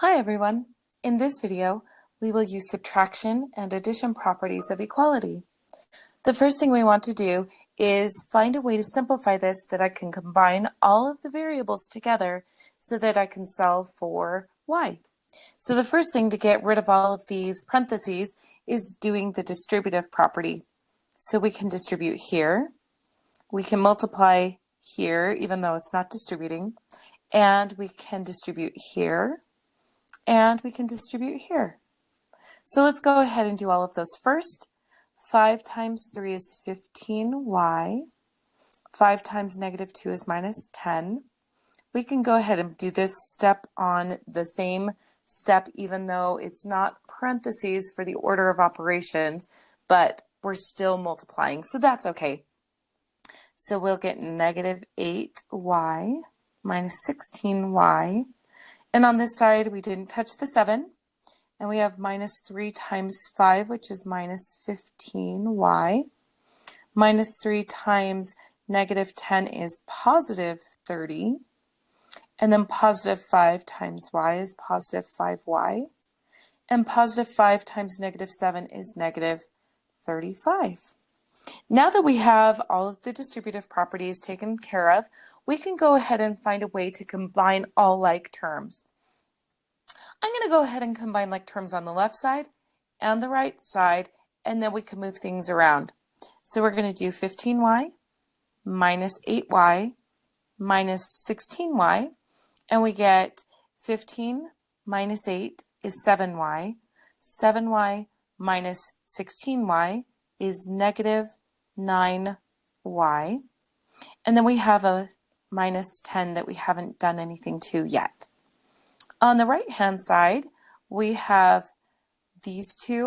Hi everyone! In this video, we will use subtraction and addition properties of equality. The first thing we want to do is find a way to simplify this that I can combine all of the variables together so that I can solve for y. So the first thing to get rid of all of these parentheses is doing the distributive property. So we can distribute here, we can multiply here even though it's not distributing, and we can distribute here, and we can distribute here. So let's go ahead and do all of those first. 5 times 3 is 15y. 5 times negative 2 is minus 10. We can go ahead and do this step on the same step even though it's not parentheses for the order of operations, but we're still multiplying, so that's okay. So we'll get negative 8y minus 16y. And on this side, we didn't touch the 7. And we have minus 3 times 5, which is minus 15y. Minus 3 times negative 10 is positive 30. And then positive 5 times y is positive 5y. And positive 5 times negative 7 is negative 35. Now that we have all of the distributive properties taken care of, we can go ahead and find a way to combine all like terms. I'm going to go ahead and combine like terms on the left side and the right side, and then we can move things around. So we're going to do 15y minus 8y minus 16y, and we get 15 minus 8 is 7y. 7y minus 16y is negative 9y. And then we have a minus 10 that we haven't done anything to yet. On the right-hand side, we have these three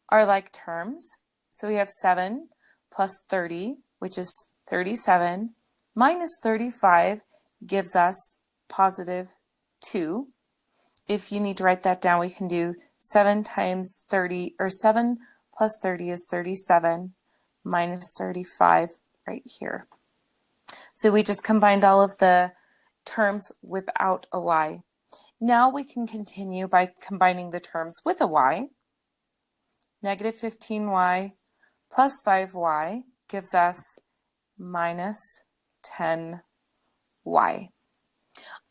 are like terms. So we have 7 plus 30, which is 37, minus 35 gives us positive 2. If you need to write that down, we can do 7 times 30, or 7 plus 30 is 37, minus 35 right here. So we just combined all of the terms without a y. Now we can continue by combining the terms with a y. Negative 15y plus 5y gives us minus 10y.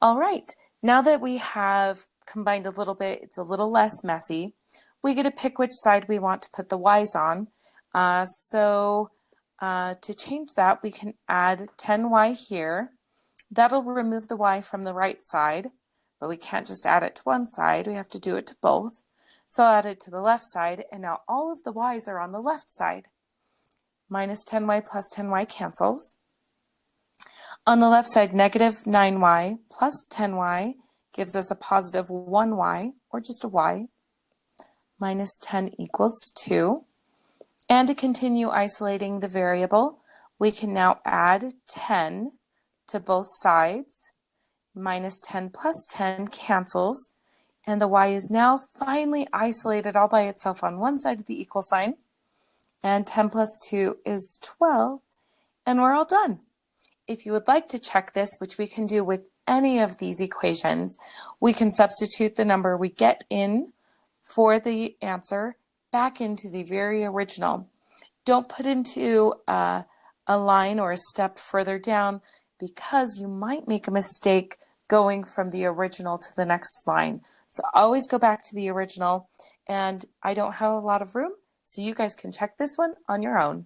All right, now that we have combined a little bit, it's a little less messy. We get to pick which side we want to put the y's on. To change that, we can add 10y here. That'll remove the y from the right side, but we can't just add it to one side. We have to do it to both. So I'll add it to the left side, and now all of the y's are on the left side. Minus 10y plus 10y cancels. On the left side, negative 9y plus 10y gives us a positive 1y, or just a y. Minus 10 equals 2. And to continue isolating the variable, we can now add 10 to both sides. Minus 10 plus 10 cancels, and the y is now finally isolated all by itself on one side of the equal sign. And 10 plus 2 is 12, and we're all done. If you would like to check this, which we can do with any of these equations, we can substitute the number we get in for the answer back into the very original. Don't put into a line or a step further down, because you might make a mistake going from the original to the next line. So always go back to the original, and I don't have a lot of room, so you guys can check this one on your own.